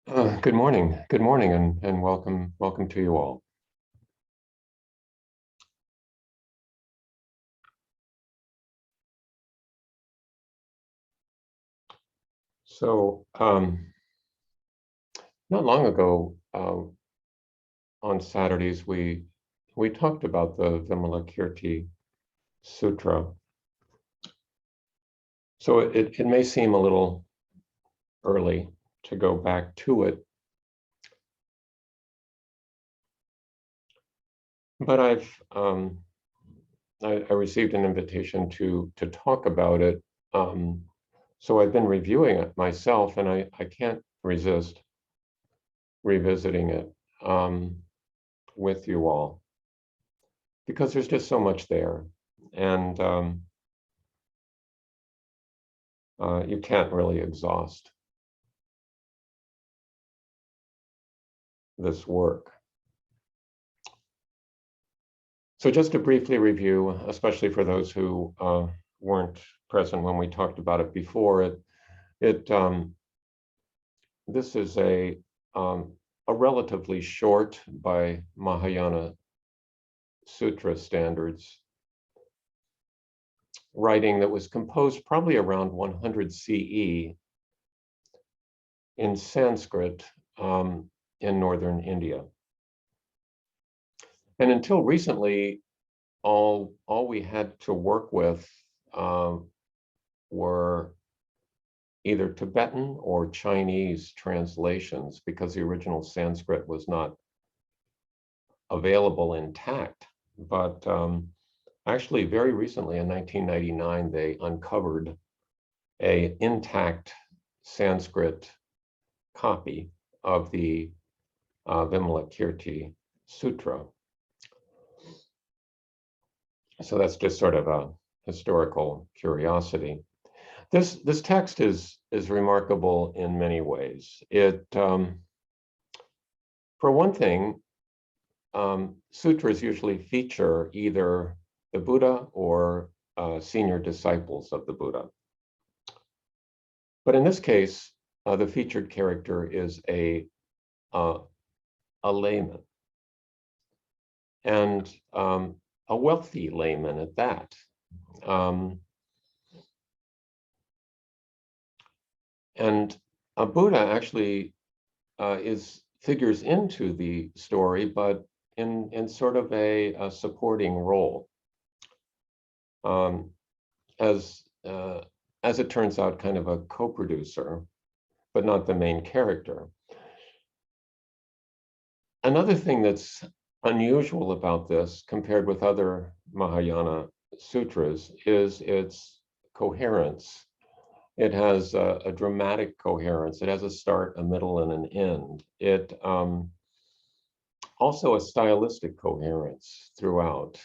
Good morning, and welcome to you all. So, not long ago, on Saturdays, we talked about the Vimalakirti Sutra. So it may seem a little early to go back to it, but I received an invitation to talk about it. So I've been reviewing it myself, and I can't resist revisiting it with you all, because there's just so much there, and you can't really exhaust this work. So just to briefly review, especially for those who weren't present when we talked about it before, this is a relatively short, by Mahayana Sutra standards, writing that was composed probably around 100 CE in Sanskrit in northern India. And until recently, all we had to work with were either Tibetan or Chinese translations, because the original Sanskrit was not available intact. But actually, very recently, in 1999, they uncovered an intact Sanskrit copy of the Vimalakirti Sutra. So that's just sort of a historical curiosity. This text is remarkable in many ways. It, for one thing, sutras usually feature either the Buddha or senior disciples of the Buddha. But in this case, the featured character is a layman, and a wealthy layman at that. And a Buddha actually figures into the story, but in sort of a supporting role. As it turns out, kind of a co-producer, but not the main character. Another thing that's unusual about this, compared with other Mahayana sutras, is its coherence. It has a dramatic coherence. It has a start, a middle, and an end. It also a stylistic coherence throughout.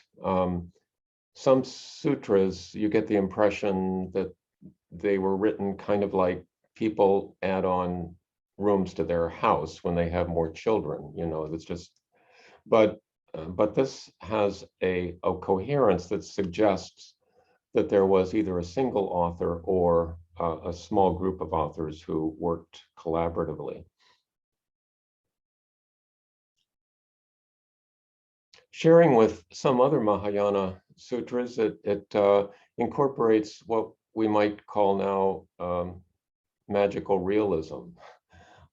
Some sutras, you get the impression that they were written kind of like people add on rooms to their house when they have more children. It's just, but this has a coherence that suggests that there was either a single author or a small group of authors who worked collaboratively. Sharing with some other Mahayana sutras, it incorporates what we might call now magical realism,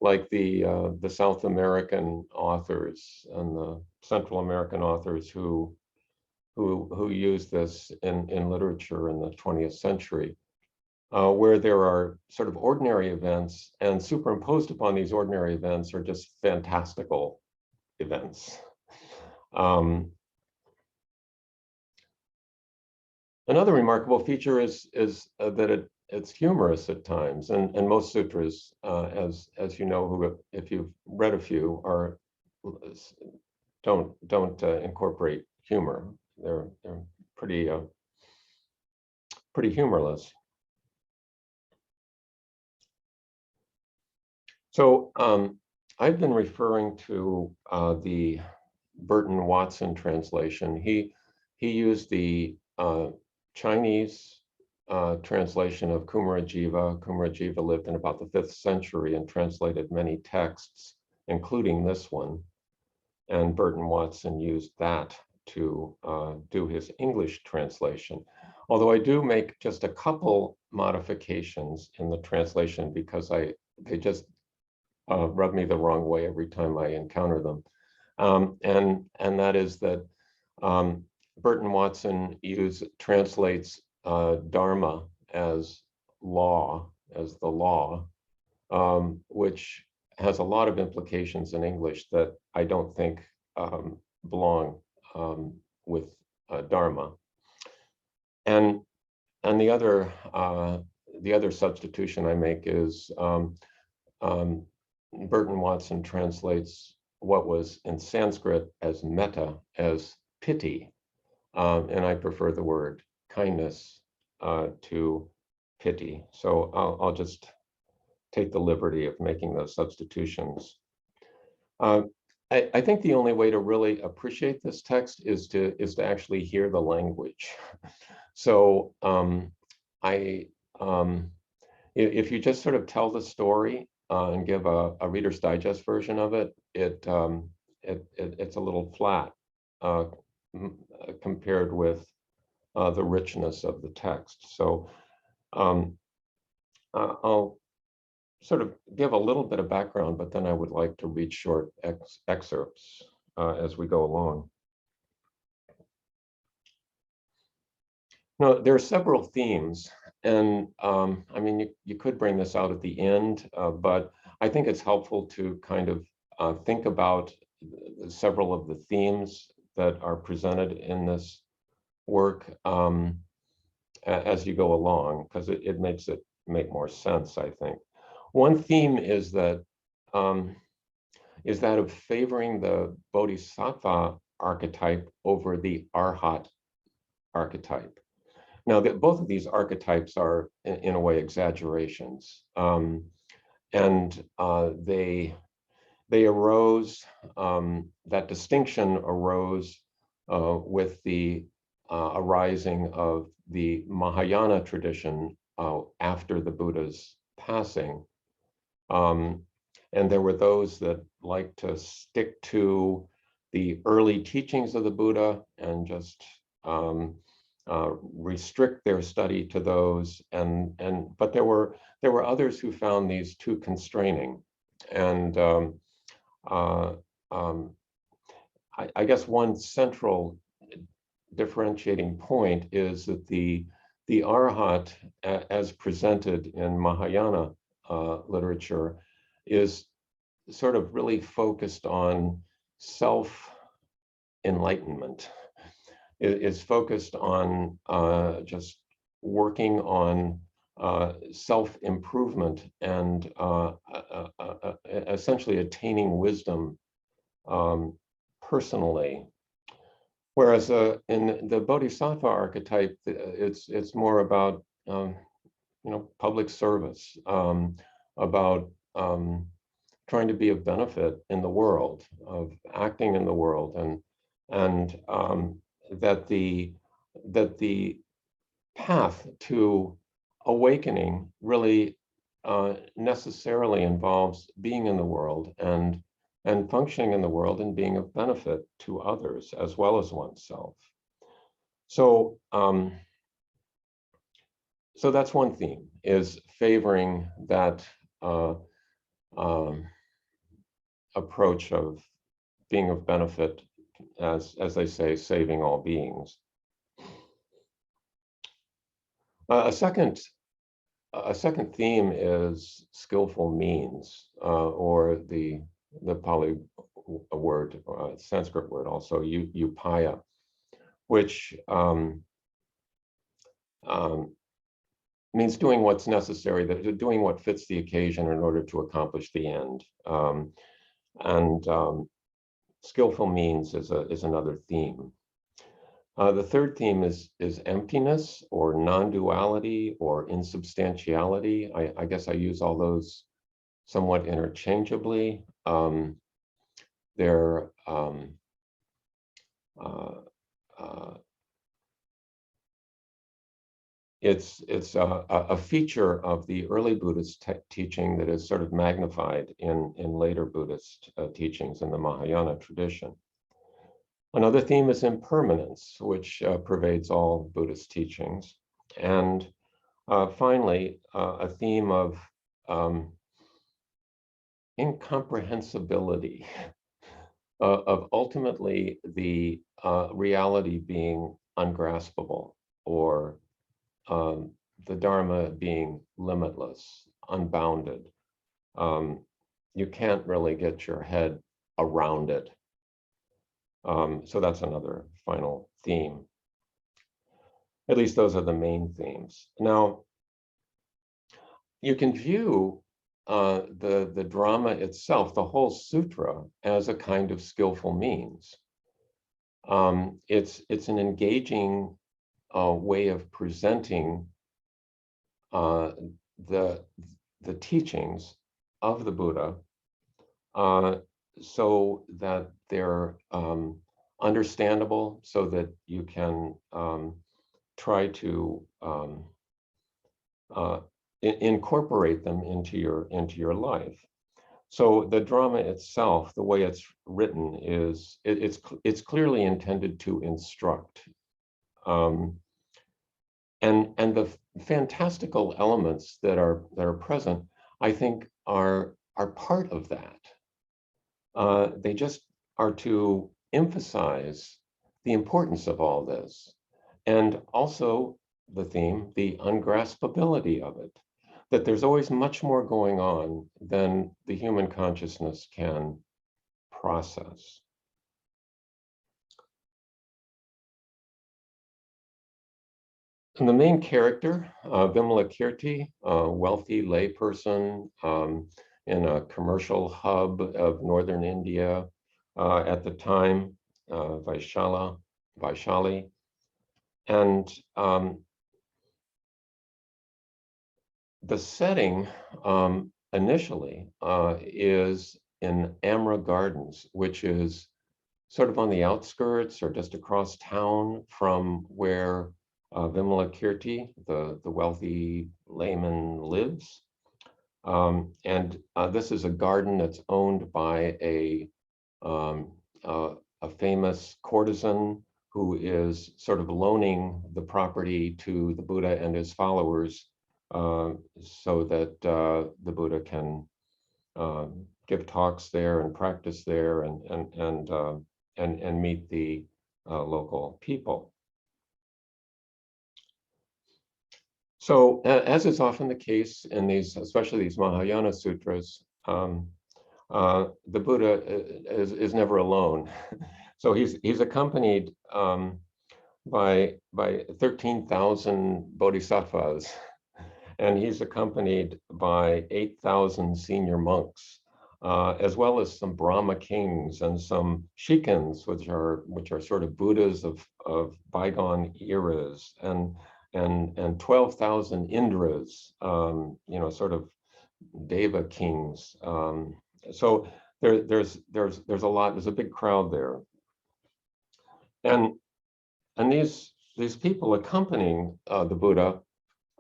like the South American authors and the Central American authors who use this in literature in the 20th century, where there are sort of ordinary events, and superimposed upon these ordinary events are just fantastical events. Another remarkable feature is that it's humorous at times, and most sutras, as you know, who, if you've read a few, don't incorporate humor. They're pretty humorless. So I've been referring to the Burton Watson translation. He used the Chinese translation of Kumarajiva. Kumarajiva lived in about the 5th century and translated many texts, including this one. And Burton Watson used that to do his English translation. Although I do make just a couple modifications in the translation because they just rub me the wrong way every time I encounter them. And that is that Burton Watson translates Dharma as law, as the law, which has a lot of implications in English that I don't think belong with Dharma. And the other substitution I make is Burton Watson translates what was in Sanskrit as metta as pity, and I prefer the word kindness to pity. So I'll just take the liberty of making those substitutions. I think the only way to really appreciate this text is to actually hear the language. So if you just sort of tell the story and give a Reader's Digest version of it, it's a little flat compared with the richness of the text. So I'll sort of give a little bit of background, but then I would like to read short excerpts as we go along. Now, there are several themes, and I mean, you could bring this out at the end, but I think it's helpful to kind of think about several of the themes that are presented in this work as you go along, because it makes it make more sense, I think. One theme is that of favoring the Bodhisattva archetype over the Arhat archetype. Now, both of these archetypes are, in a way, exaggerations, and they arose. That distinction arose with the arising of the Mahayana tradition after the Buddha's passing. And there were those that like to stick to the early teachings of the Buddha and just restrict their study to those. But there were others who found these too constraining. And I guess one central differentiating point is that the Arhat, as presented in Mahayana literature, is sort of really focused on self-enlightenment. It is focused on just working on self-improvement and essentially attaining wisdom personally. Whereas in the Bodhisattva archetype, it's more about public service, about trying to be of benefit in the world, of acting in the world, and that the path to awakening really necessarily involves being in the world and functioning in the world and being of benefit to others as well as oneself. So so that's one theme, is favoring that approach of being of benefit, as they say, saving all beings. A second theme is skillful means, or the Pali word, Sanskrit word also, upaya, which means doing what's necessary, doing what fits the occasion in order to accomplish the end. Skillful means is another theme. The third theme is emptiness, or non-duality, or insubstantiality. I guess I use all those somewhat interchangeably. They're it's a feature of the early Buddhist teaching that is sort of magnified in later Buddhist teachings in the Mahayana tradition. Another theme is impermanence, which pervades all Buddhist teachings. And finally, a theme of incomprehensibility, of ultimately the reality being ungraspable, or the Dharma being limitless, unbounded. You can't really get your head around it. So that's another final theme. At least those are the main themes. Now, you can view the drama itself, the whole sutra, as a kind of skillful means. It's an engaging way of presenting the teachings of the Buddha, so that they're understandable, so that you can try to incorporate them into your life. So the drama itself, the way it's written, is it's clearly intended to instruct. And the fantastical elements that are present, I think, are part of that. They just are to emphasize the importance of all this, and also the theme, the ungraspability of it, that there's always much more going on than the human consciousness can process. And the main character, Vimalakirti, a wealthy layperson in a commercial hub of northern India at the time, Vaishali. And the setting initially is in Amra Gardens, which is sort of on the outskirts or just across town from where Vimalakirti, the wealthy layman, lives. And this is a garden that's owned by a famous courtesan who is sort of loaning the property to the Buddha and his followers, so that the Buddha can give talks there and practice there, and meet the local people. So, as is often the case in these, especially these Mahayana Sutras, the Buddha is never alone. So he's accompanied by 13,000 bodhisattvas, and he's accompanied by 8,000 senior monks, as well as some Brahma kings and some shikans, which are sort of Buddhas of bygone eras, and 12,000 Indras, sort of Deva kings. So there's a lot. There's a big crowd there, and these people accompanying the Buddha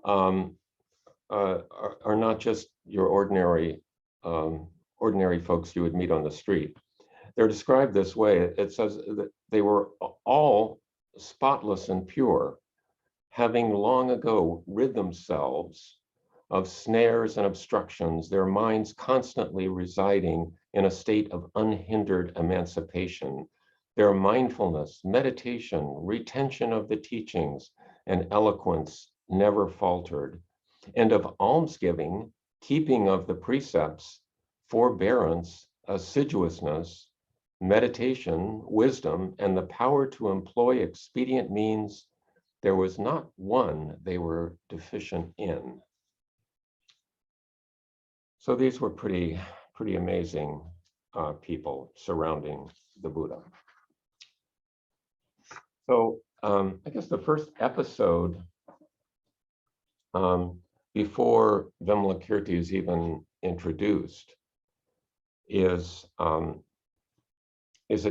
are not just your ordinary folks you would meet on the street. They're described this way. It says that they were all spotless and pure, having long ago rid themselves of snares and obstructions, their minds constantly residing in a state of unhindered emancipation. Their mindfulness, meditation, retention of the teachings, and eloquence never faltered. And of almsgiving, keeping of the precepts, forbearance, assiduousness, meditation, wisdom, and the power to employ expedient means, there was not one they were deficient in. So these were pretty amazing people surrounding the Buddha. So I guess the first episode, before Vimalakirti is even introduced, is a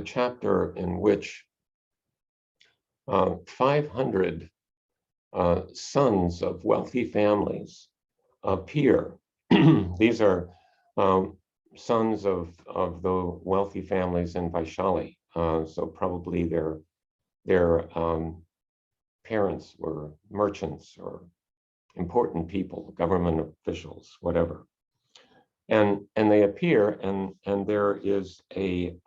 chapter in which 500 sons of wealthy families appear. These are sons of the wealthy families in Vaishali. So probably their parents were merchants or important people, government officials, whatever. And they appear, and there is the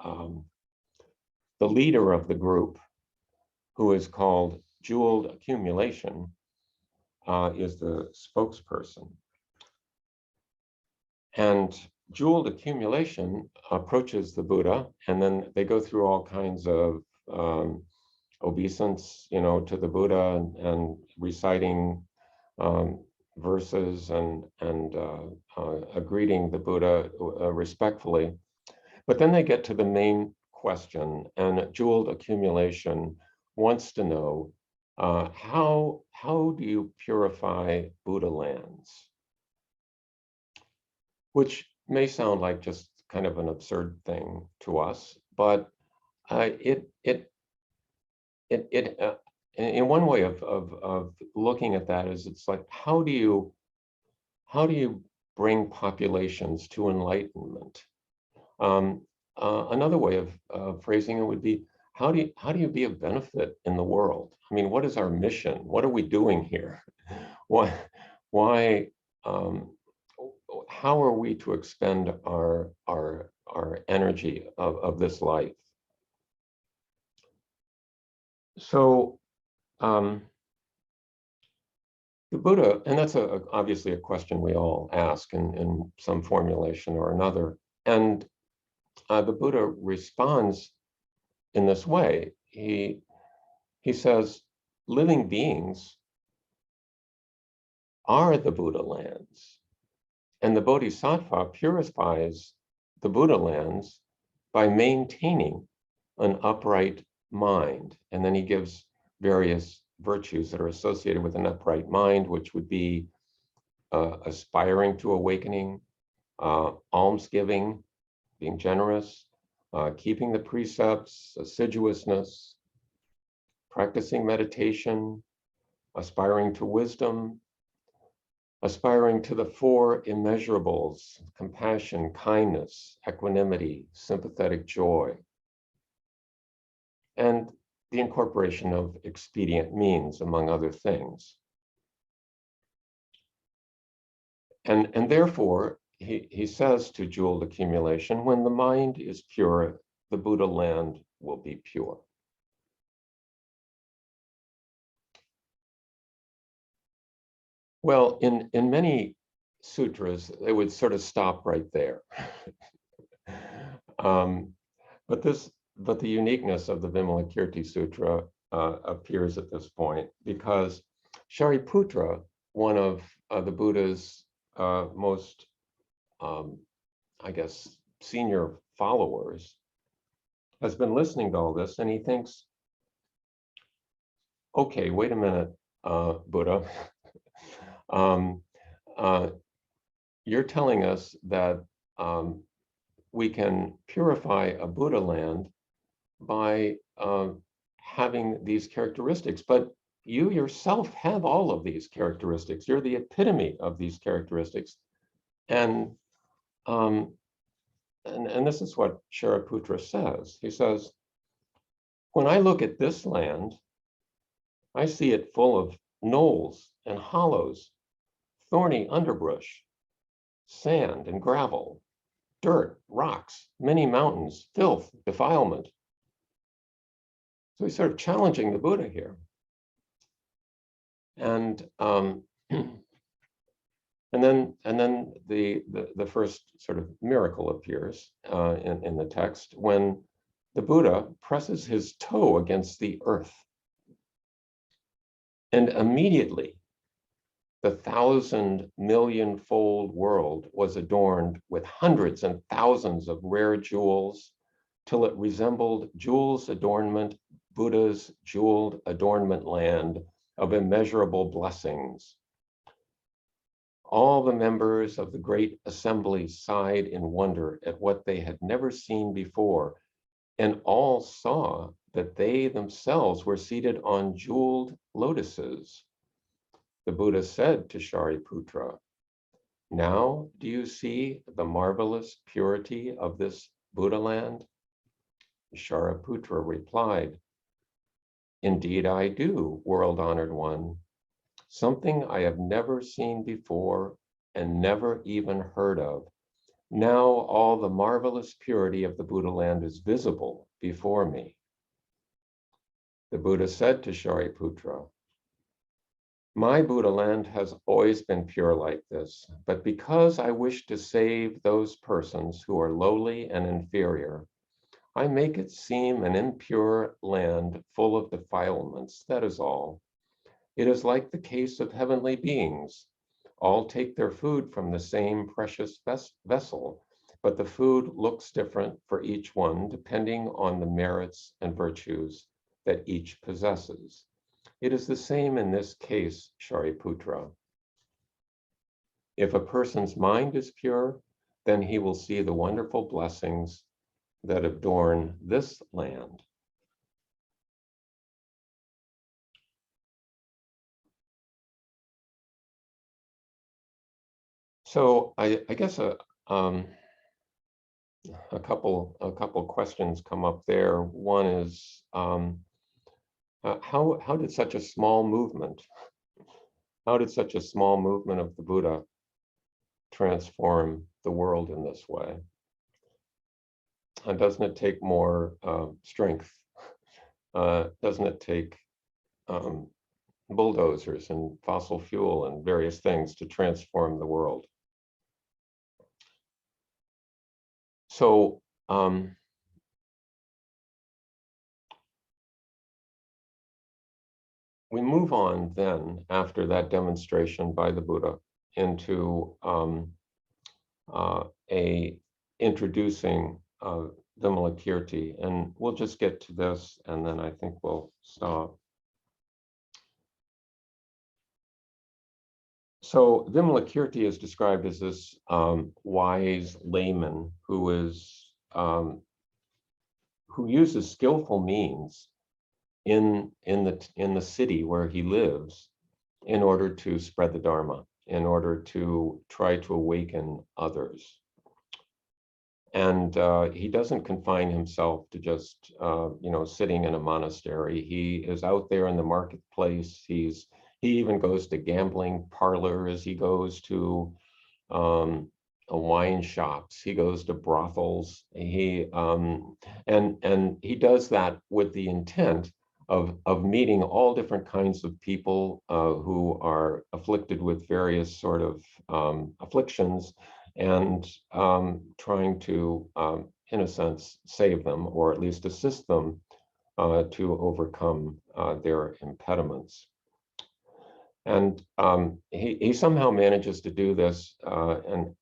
leader of the group, who is called Jeweled Accumulation, is the spokesperson. And Jeweled Accumulation approaches the Buddha, and then they go through all kinds of obeisance, to the Buddha, and reciting verses and greeting the Buddha respectfully. But then they get to the main question, and Jeweled Accumulation wants to know, how do you purify Buddha lands? Which may sound like just kind of an absurd thing to us, but in one way of looking at that is, it's like, how do you bring populations to enlightenment? Another way of phrasing it would be, how do you be of benefit in the world? I mean, what is our mission? What are we doing here? Why? How are we to expend our energy of this life? So the Buddha, and that's obviously a question we all ask in some formulation or another, and the Buddha responds in this way. He says, living beings are the Buddha lands, and the Bodhisattva purifies the Buddha lands by maintaining an upright mind. And then he gives various virtues that are associated with an upright mind, which would be aspiring to awakening, almsgiving, being generous, keeping the precepts, assiduousness, practicing meditation, aspiring to wisdom, aspiring to the four immeasurables: compassion, kindness, equanimity, sympathetic joy, and the incorporation of expedient means, among other things. And therefore, he says to Jeweled Accumulation, when the mind is pure, the Buddha land will be pure. Well, in many sutras, they would sort of stop right there. But the uniqueness of the Vimalakirti Sutra appears at this point, because Shariputra, one of the Buddha's most, I guess, senior followers, has been listening to all this, and he thinks, okay, wait a minute, Buddha. You're telling us that we can purify a Buddha land by having these characteristics, but you yourself have all of these characteristics. You're the epitome of these characteristics. And this is what Shariputra says. He says, when I look at this land, I see it full of knolls and hollows, thorny underbrush, sand and gravel, dirt, rocks, many mountains, filth, defilement. So he's sort of challenging the Buddha here. And then the first sort of miracle appears in the text, when the Buddha presses his toe against the earth. And immediately, the 1,000,000,000-fold world was adorned with hundreds and thousands of rare jewels, till it resembled jewels adornment, Buddha's jeweled adornment land of immeasurable blessings. All the members of the great assembly sighed in wonder at what they had never seen before, and all saw that they themselves were seated on jeweled lotuses, The Buddha said to Shariputra, "Now do you see the marvelous purity of this Buddha land?" Shariputra replied, "Indeed I do, world-honored one. Something I have never seen before and never even heard of. Now all the marvelous purity of the Buddha land is visible before me." The Buddha said to Shariputra, "My Buddha land has always been pure like this, but because I wish to save those persons who are lowly and inferior, I make it seem an impure land full of defilements, that is all. It is like the case of heavenly beings. All take their food from the same precious vessel, but the food looks different for each one depending on the merits and virtues that each possesses. It is the same in this case, Shariputra. If a person's mind is pure, then he will see the wonderful blessings that adorn this land." So I guess a couple questions come up there. One is, how did such a small movement of the Buddha transform the world in this way? And doesn't it take more strength? Doesn't it take bulldozers and fossil fuel and various things to transform the world? So we move on then, after that demonstration by the Buddha, into introducing Vimalakirti, and we'll just get to this and then I think we'll stop. So Vimalakirti is described as this wise layman who uses skillful means in the city where he lives in order to spread the Dharma, in order to try to awaken others. And he doesn't confine himself to just sitting in a monastery. He is out there in the marketplace. He even goes to gambling parlors. He goes to wine shops. He goes to brothels. And he does that with the intent of meeting all different kinds of people who are afflicted with various sort of afflictions, and trying to, in a sense, save them, or at least assist them to overcome their impediments. And he somehow manages to do this and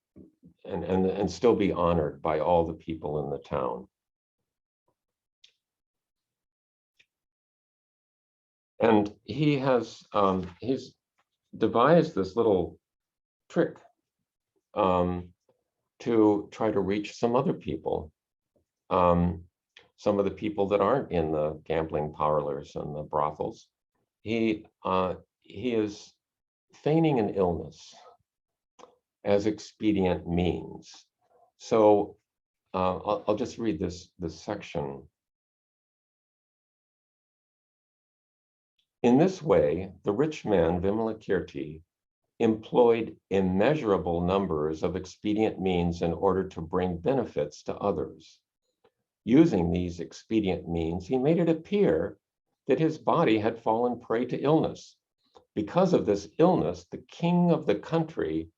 still be honored by all the people in the town. And he's devised this little trick to try to reach some other people, some of the people that aren't in the gambling parlors and the brothels. He is feigning an illness as expedient means. So I'll just read this section. In this way, the rich man Vimalakirti employed immeasurable numbers of expedient means in order to bring benefits to others. Using these expedient means, he made it appear that his body had fallen prey to illness. Because of this illness, the king of the country,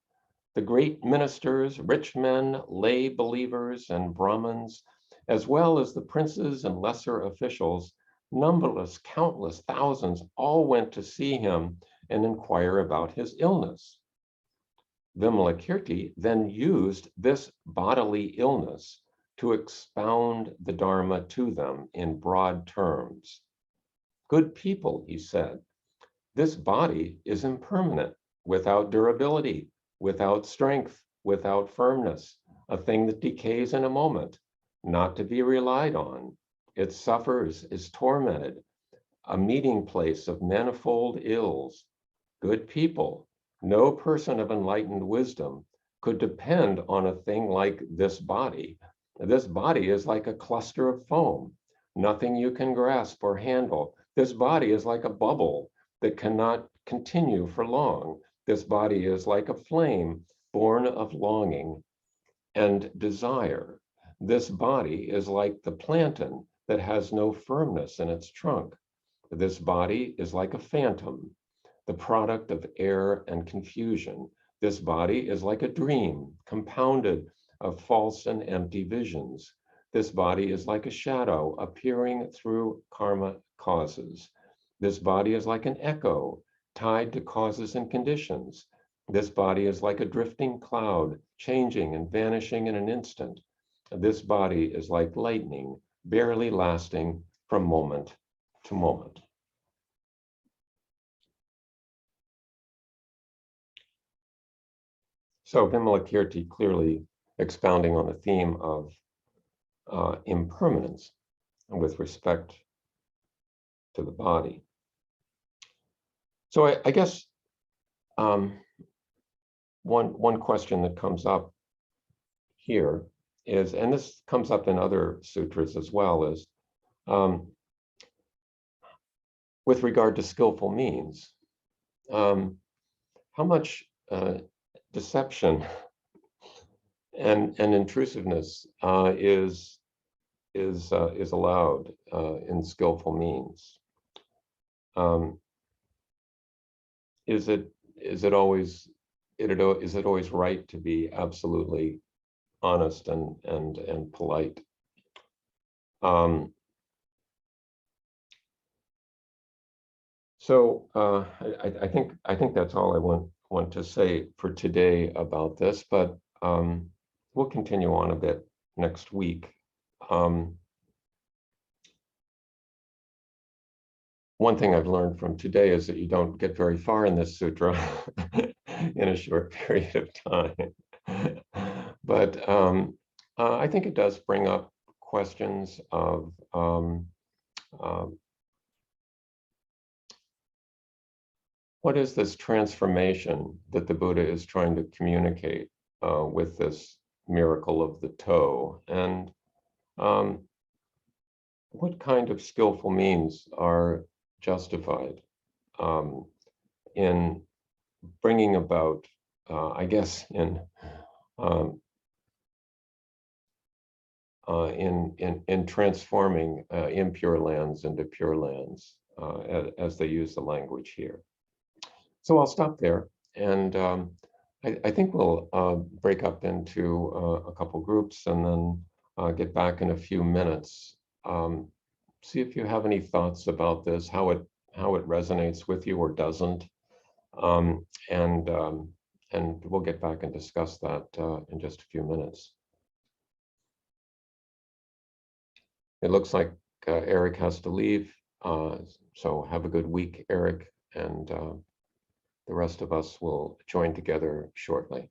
the great ministers, rich men, lay believers, and Brahmins, as well as the princes and lesser officials, numberless, countless thousands, all went to see him and inquire about his illness. Vimalakirti then used this bodily illness to expound the Dharma to them in broad terms. Good people, he said, this body is impermanent, without durability, without strength, without firmness, a thing that decays in a moment, not to be relied on. It suffers, is tormented, a meeting place of manifold ills. good people. No person of enlightened wisdom could depend on a thing like this body. This body is like a cluster of foam, nothing you can grasp or handle. This body is like a bubble that cannot continue for long. This body is like a flame born of longing and desire. This body is like the plantain that has no firmness in its trunk. This body is like a phantom, the product of air and confusion. This body is like a dream, compounded of false and empty visions. This body is like a shadow appearing through karma causes. This body is like an echo tied to causes and conditions. This body is like a drifting cloud, changing and vanishing in an instant. This body is like lightning, barely lasting from moment to moment. So Vimalakirti clearly expounding on the theme of impermanence with respect to the body. So I guess one question that comes up here is, and this comes up in other sutras as well, is with regard to skillful means, how much deception and intrusiveness is allowed in skillful means. Is it always right to be absolutely honest and polite? So I think that's all I want to say for today about this, but we'll continue on a bit next week. One thing I've learned from today is that you don't get very far in this sutra in a short period of time. But I think it does bring up questions of what is this transformation that the Buddha is trying to communicate with this miracle of the toe? And what kind of skillful means are justified in bringing about, I guess, in transforming impure lands into pure lands, as they use the language here. So I'll stop there, and I think we'll break up into a couple groups and then get back in a few minutes. See if you have any thoughts about this, how it resonates with you or doesn't, and we'll get back and discuss that in just a few minutes. It looks like Eric has to leave, so have a good week, Eric, and the rest of us will join together shortly.